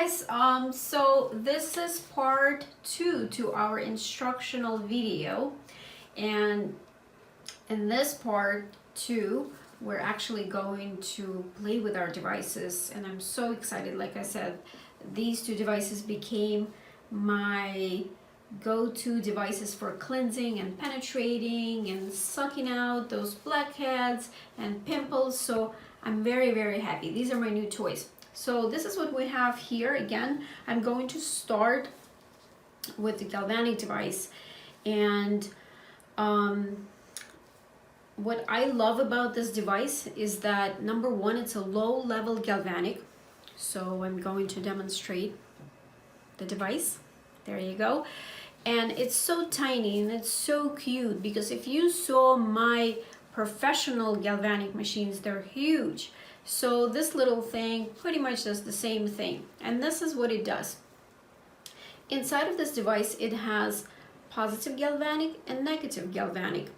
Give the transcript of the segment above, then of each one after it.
guys, so this is part 2 to our instructional video, and in this part 2 we're actually going to play with our devices, and I'm so excited. Like I said, these two devices became my go-to devices for cleansing and penetrating and sucking out those blackheads and pimples, so I'm very happy. These are my new toys. So this is what we have here. Again, I'm going to start with the Galvanic device, and what I love about this device is that, number one, it's a low-level galvanic. So I'm going to demonstrate the device. There you go. And it's so tiny and it's so cute, because if you saw my professional galvanic machines, they're huge. So this little thing pretty much does the same thing, and this is what it does. Inside of this device, it has positive galvanic and negative galvanic.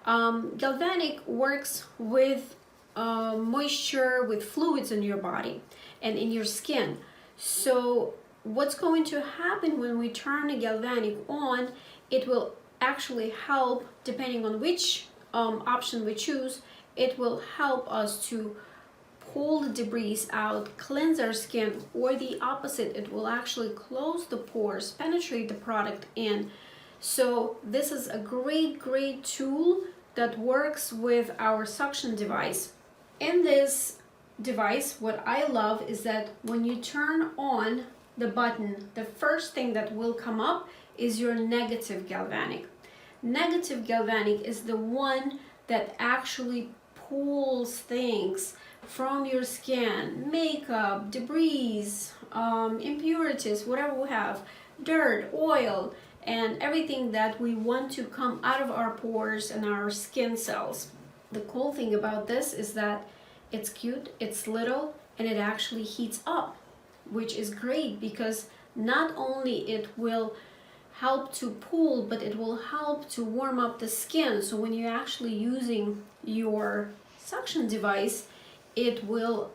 Galvanic works with moisture, with fluids in your body and in your skin. So what's going to happen when we turn a galvanic on, it will actually help, depending on which option we choose, it will help us to pull the debris out, cleanse our skin, or the opposite, it will actually close the pores, penetrate the product in. So this is a great tool that works with our suction device. In this device, what I love is that when you turn on the button, the first thing that will come up is your negative galvanic. Negative galvanic is the one that actually pulls things from your skin, makeup, debris, impurities, whatever we have, dirt, oil, and everything that we want to come out of our pores and our skin cells. The cool thing about this is that it's cute, it's little, and it actually heats up, which is great, because not only it will help to pull, but it will help to warm up the skin. So when you're actually using your suction device, it will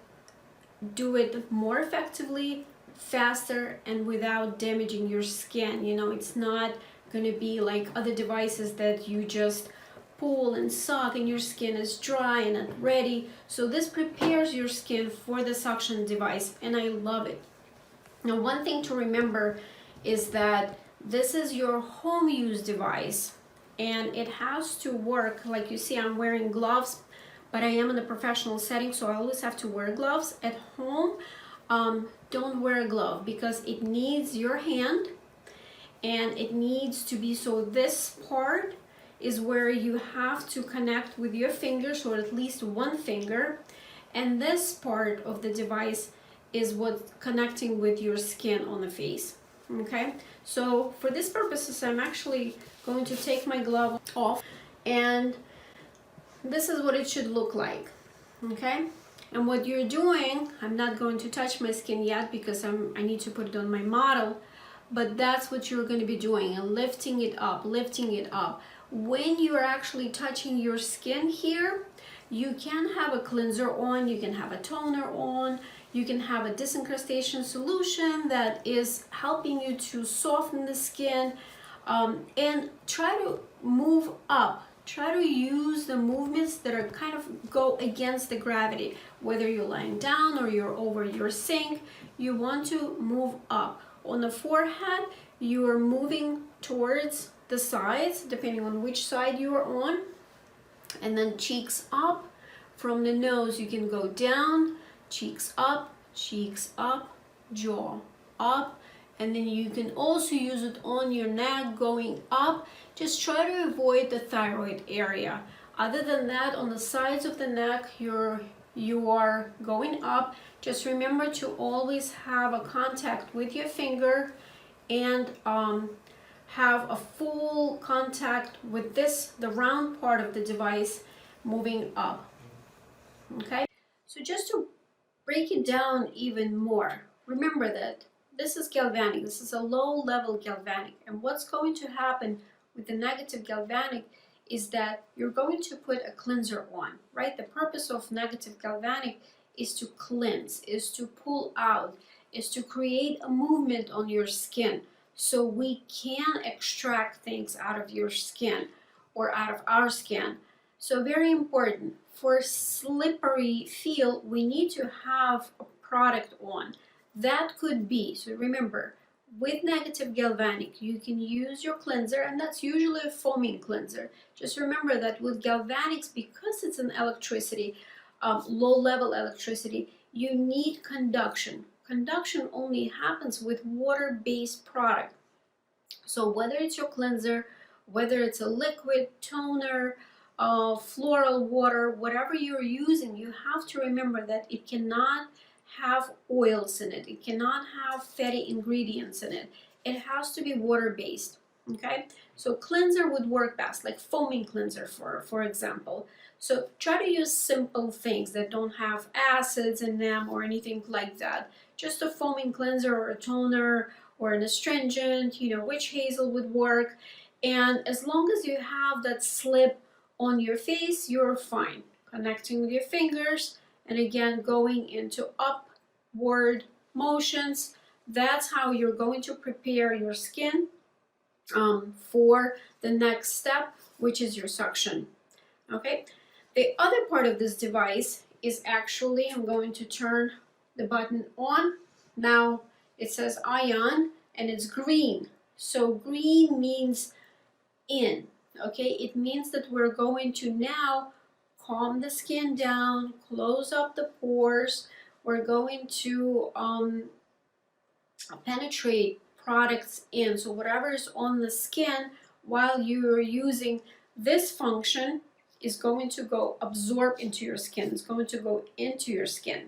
do it more effectively, faster, and without damaging your skin. You know, it's not going to be like other devices that you just pull and suck and your skin is dry and not ready. So this prepares your skin for the suction device, and I love it. Now, one thing to remember is that this is your home use device, and it has to work. Like you see, I'm wearing gloves, but I am in a professional setting, so I always have to wear gloves. At home, don't wear a glove, because it needs your hand, and it needs to be, so this part is where you have to connect with your fingers, or at least one finger, and this part of the device is what's connecting with your skin on the face. Okay, so for this purposes, I'm actually going to take my glove off, and this is what it should look like. Okay, and what you're doing, I'm not going to touch my skin yet because I need to put it on my model, but that's what you're going to be doing, and lifting it up, lifting it up. When you are actually touching your skin here, you can have a cleanser on, you can have a toner on, you can have a disincrustation solution that is helping you to soften the skin, and try to move up. Try to use the movements that are kind of go against the gravity. Whether you're lying down or you're over your sink, you want to move up. On the forehead, you are moving towards the sides, depending on which side you are on. And then cheeks up. From the nose, you can go down, cheeks up, jaw up. And then you can also use it on your neck, going up. Just try to avoid the thyroid area. Other than that, on the sides of the neck, you are going up. Just remember to always have a contact with your finger, and have a full contact with this, the round part of the device, moving up. Okay, so just to break it down even more, remember that this is galvanic. This is a low-level galvanic, and what's going to happen with the negative galvanic is that you're going to put a cleanser on, right? The purpose of negative galvanic is to cleanse, is to pull out. is to create a movement on your skin so we can extract things out of your skin or out of our skin. So very important. For slippery feel, we need to have a product on. That could be, so remember, with negative galvanic, you can use your cleanser, and that's usually a foaming cleanser. Just remember that with galvanics, because it's an electricity, low-level electricity, you need conduction. Conduction only happens with water-based product. So whether it's your cleanser, whether it's a liquid, toner, floral water, whatever you're using, you have to remember that it cannot have oils in it. It cannot have fatty ingredients in it. It has to be water-based, okay? So cleanser would work best, like foaming cleanser, for example. So try to use simple things that don't have acids in them or anything like that. Just a foaming cleanser or a toner or an astringent, witch hazel would work. And as long as you have that slip on your face, you're fine. Connecting with your fingers, and again, going into upward motions. That's how you're going to prepare your skin for the next step, which is your suction. Okay, the other part of this device is actually, I'm going to turn the button on. Now it says ion and it's green. So green means in. Okay, it means that we're going to now calm the skin down, close up the pores. We're going to penetrate products in. So whatever is on the skin while you're using this function is going to go absorb into your skin. It's going to go into your skin.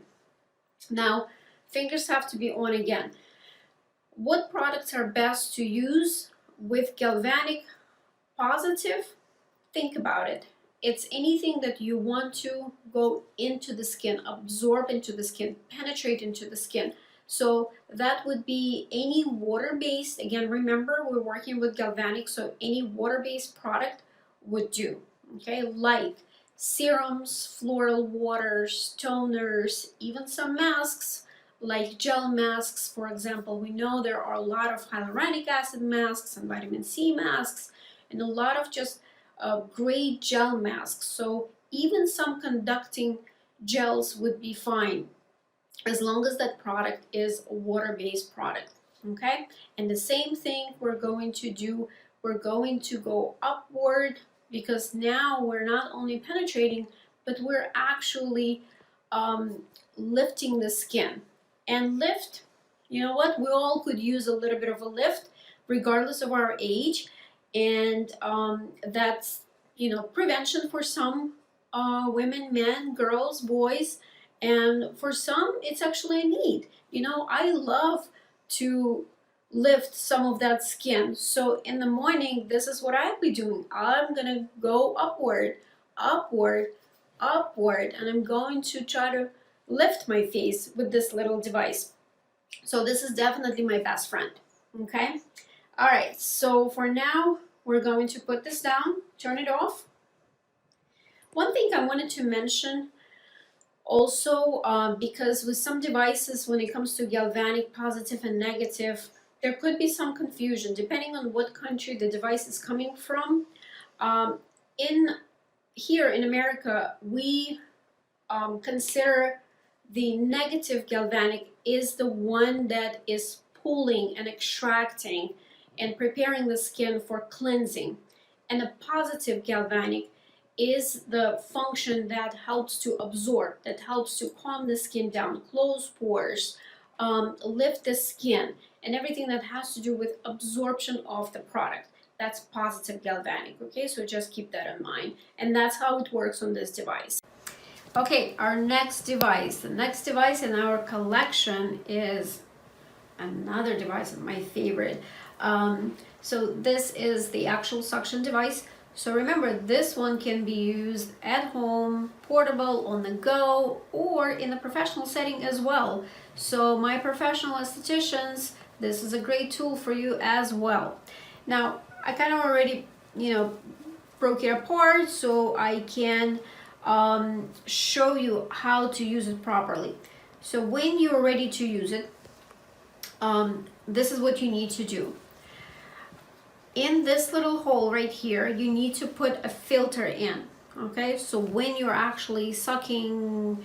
Now, fingers have to be on again. What products are best to use with galvanic positive? Think about it. It's anything that you want to go into the skin, absorb into the skin, penetrate into the skin. So that would be any water-based, again, remember we're working with galvanic, so any water-based product would do, okay? Like serums, floral waters, toners, even some masks, like gel masks, for example. We know there are a lot of hyaluronic acid masks and vitamin C masks, and a lot of just great gel masks. So even some conducting gels would be fine as long as that product is a water-based product, okay? And the same thing we're going to do, we're going to go upward, because now we're not only penetrating, but we're actually lifting the skin. And lift, you know what, we all could use a little bit of a lift regardless of our age. And that's, prevention for some women, men, girls, boys, and for some it's actually a need. I love to lift some of that skin. So in the morning, this is what I'll be doing. I'm gonna go upward, upward, upward, and I'm going to try to lift my face with this little device. So this is definitely my best friend, okay? All right, so for now, we're going to put this down, turn it off. One thing I wanted to mention also, because with some devices, when it comes to galvanic positive and negative, there could be some confusion depending on what country the device is coming from. Here in America, we consider the negative galvanic is the one that is pulling and extracting and preparing the skin for cleansing. And the positive galvanic is the function that helps to absorb, that helps to calm the skin down, close pores, lift the skin, and everything that has to do with absorption of the product. That's positive galvanic, okay? So just keep that in mind. And that's how it works on this device. Okay, our next device. The next device in our collection is another device, my favorite. So this is the actual suction device. So remember, this one can be used at home, portable, on the go, or in a professional setting as well. So my professional estheticians, this is a great tool for you as well. Now, I kind of already, broke it apart so I can show you how to use it properly. So when you're ready to use it, this is what you need to do. In this little hole right here, you need to put a filter in, okay? So when you're actually sucking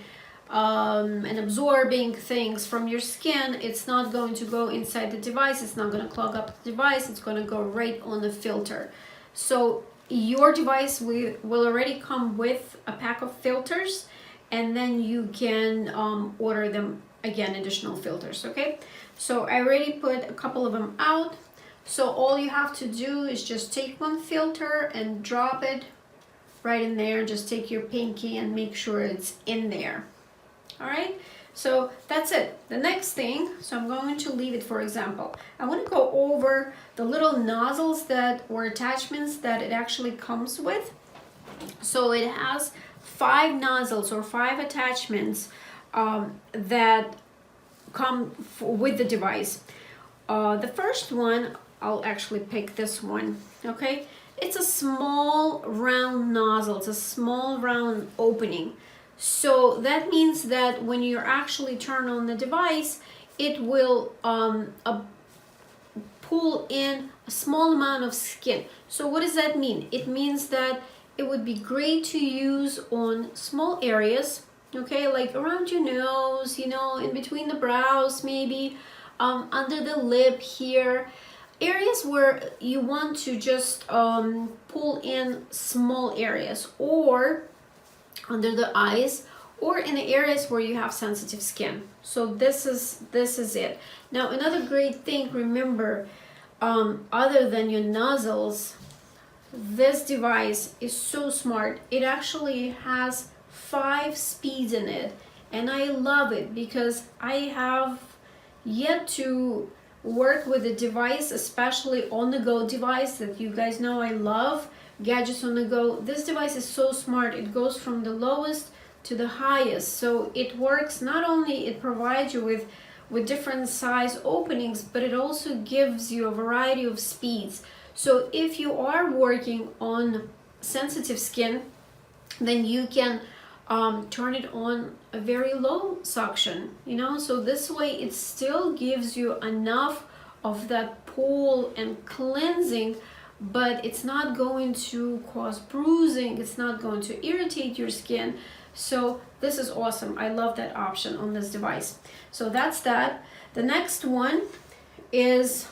and absorbing things from your skin, it's not going to go inside the device, it's not going to clog up the device, it's going to go right on the filter. So your device will already come with a pack of filters, and then you can order them again, additional filters, okay? So I already put a couple of them out. So all you have to do is just take one filter and drop it right in there. Just take your pinky and make sure it's in there. All right, so that's it. The next thing, so I'm going to leave it, for example. I want to go over the little nozzles that or attachments that it actually comes with. So it has 5 nozzles or 5 attachments that come with the device. The first one, I'll actually pick this one, okay? It's a small round nozzle, it's a small round opening. So that means that when you actually turn on the device, it will pull in a small amount of skin. So what does that mean? It means that it would be great to use on small areas, okay, like around your nose, you know, in between the brows, maybe under the lip here, areas where you want to just pull in small areas, or under the eyes, or in the areas where you have sensitive skin. So this is it. Now another great thing, remember, other than your nozzles, this device is so smart. It actually has 5 speeds in it, and I love it because I have yet to work with a device, especially on the go device that you guys know I love, gadgets on the go. This device is so smart. It goes from the lowest to the highest, so it works. Not only it provides you with different size openings, but it also gives you a variety of speeds. So if you are working on sensitive skin, then you can turn it on a very low suction, you know, so this way it still gives you enough of that pull and cleansing, but it's not going to cause bruising, it's not going to irritate your skin. So this is awesome. I love that option on this device. So that's that. The next one is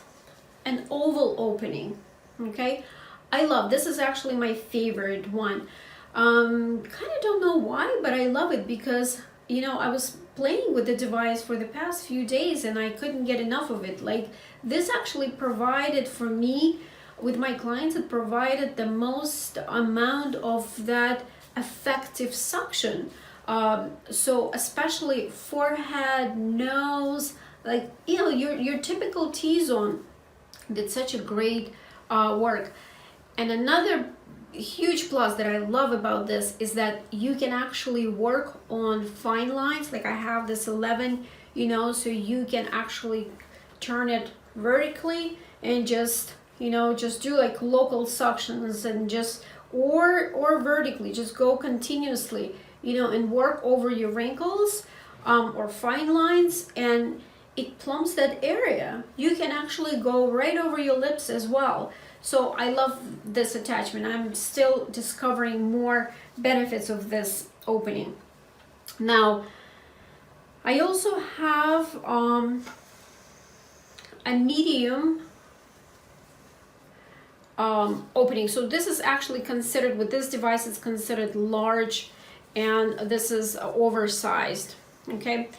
an oval opening, okay? I love this. Is actually my favorite one. Kind of don't know why, but I love it because, you know, I was playing with the device for the past few days and I couldn't get enough of it. Like, this actually provided for me, with my clients, it provided the most amount of that effective suction. So especially forehead, nose, like, you know, your typical T-zone did such a great work. And another huge plus that I love about this is that you can actually work on fine lines. Like I have this 11, you know, so you can actually turn it vertically and just, you know, just do like local suctions and just, or vertically, just go continuously, you know, and work over your wrinkles or fine lines, and it plumps that area. You can actually go right over your lips as well. So I love this attachment. I'm still discovering more benefits of this opening. Now, I also have a medium opening. So this is actually considered, with this device, it's considered large, and this is oversized, okay?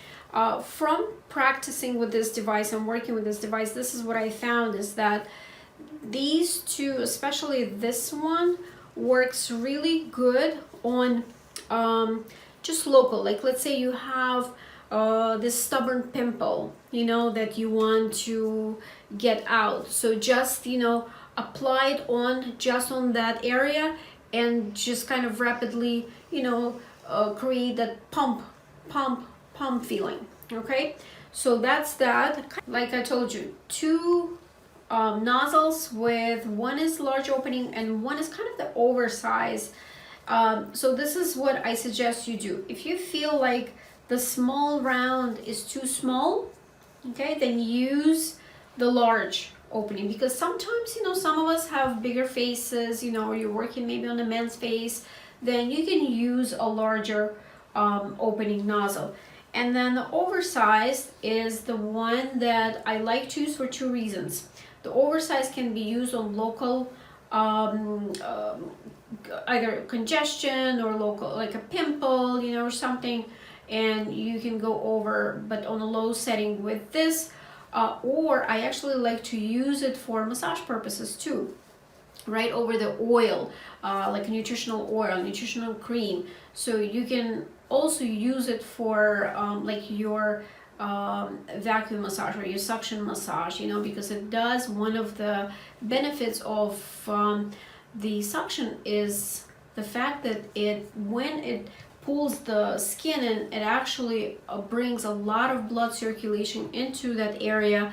From practicing with this device and working with this device, this is what I found, is that these two, especially this one, works really good on just local. Like, let's say you have this stubborn pimple, you know, that you want to get out. So just, you know, apply it on just on that area and just kind of rapidly, you know, create that pump feeling, okay? So that's that. Like I told you, 2 nozzles, with one is large opening and one is kind of the oversized. So this is what I suggest you do. If you feel like the small round is too small, okay, then use the large opening, because sometimes, you know, some of us have bigger faces, you know, or you're working maybe on a men's face, then you can use a larger opening nozzle. And then the oversized is the one that I like to use for two reasons. The oversized can be used on local either congestion or local, like a pimple, you know, or something, and you can go over, but on a low setting with this. Or I actually like to use it for massage purposes too, right over the oil, like nutritional oil, nutritional cream. So you can also use it for like your vacuum massage or your suction massage, you know, because it does, one of the benefits of the suction is the fact that when it pulls the skin in, it actually brings a lot of blood circulation into that area.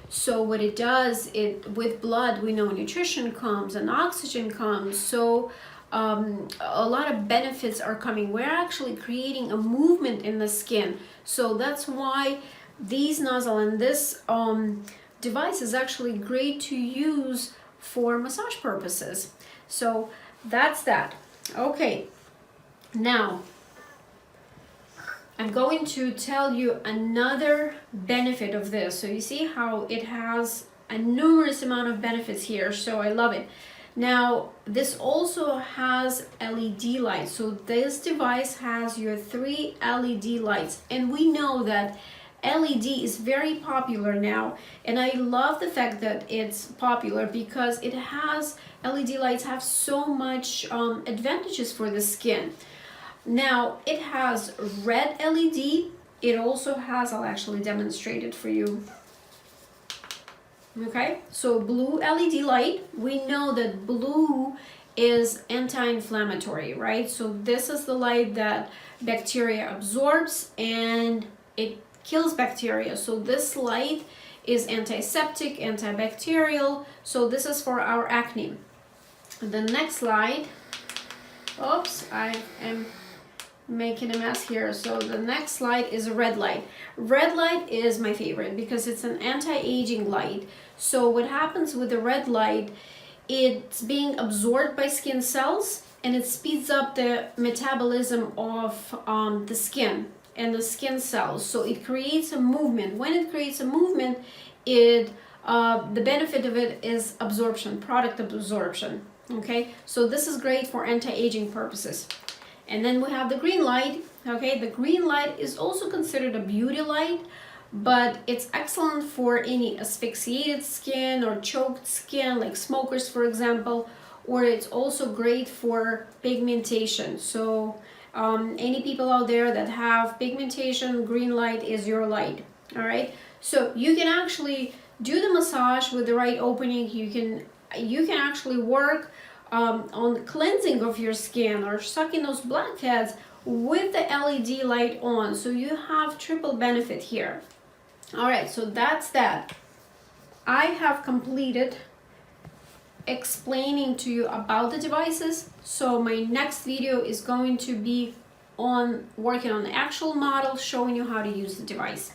So what it does, with blood, we know nutrition comes and oxygen comes. So a lot of benefits are coming. We're actually creating a movement in the skin. So that's why these nozzle and this device is actually great to use for massage purposes. So that's that. Okay, now I'm going to tell you another benefit of this. So you see how it has a numerous amount of benefits here, so I love it. Now this also has LED lights. So this device has your 3 LED lights, and we know that LED is very popular now, and I love the fact that it's popular because it has, LED lights have so much advantages for the skin. Now it has red LED, it also has, I'll actually demonstrate it for you. Okay, so blue LED light, we know that blue is anti-inflammatory, right? So this is the light that bacteria absorbs and it kills bacteria. So this light is antiseptic, antibacterial. So this is for our acne. The next light, oops, I am making a mess here. So the next light is a red light. Red light is my favorite because it's an anti-aging light. So what happens with the red light, it's being absorbed by skin cells and it speeds up the metabolism of the skin and the skin cells. So it creates a movement. When it creates a movement, the benefit of it is absorption, product absorption. Okay, so this is great for anti-aging purposes. And then we have the green light. Okay, the green light is also considered a beauty light, but it's excellent for any asphyxiated skin or choked skin, like smokers, for example, or it's also great for pigmentation. So any people out there that have pigmentation, green light is your light. All right, so you can actually do the massage with the right opening. You can actually work on the cleansing of your skin or sucking those blackheads with the LED light on. So you have triple benefit here. All right, so that's that. I have completed explaining to you about the devices. So my next video is going to be on working on the actual model, showing you how to use the device.